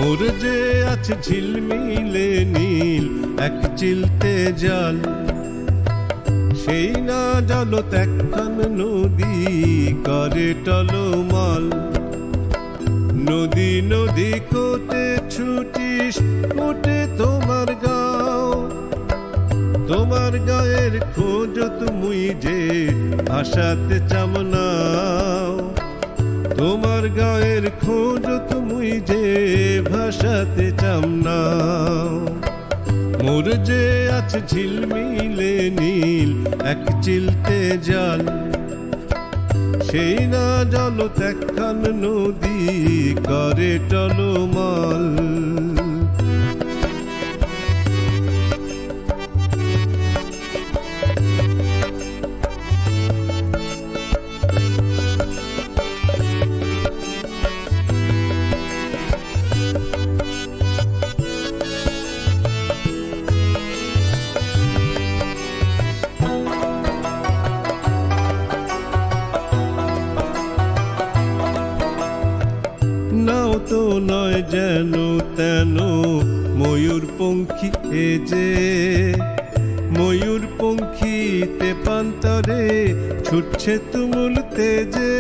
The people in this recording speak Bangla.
মোর যে আছে ঝিলমিলে নীল এক চিলতে জল, সেই না জলত একখান নদী করে টলমল। নদী নদী কোটে ছুটিস কোটে তোমার গাঁও, তোমার গায়ের খোঁজত মুই যে ভাষাতে চামনাও, তোমার গায়ের খোঁজত মুই যে ভাষাতে চামনাও। মোর যে আছে ঝিলমিলে নীল এক চিলতে জল, সেই না জলত একখান নদী করে টলমল। নাও তো নয় যেন তেন ময়ূরপঙ্খী এ যে, ময়ূরপঙ্খীতে পান্তরে ছুটছে তুমুল তেজে।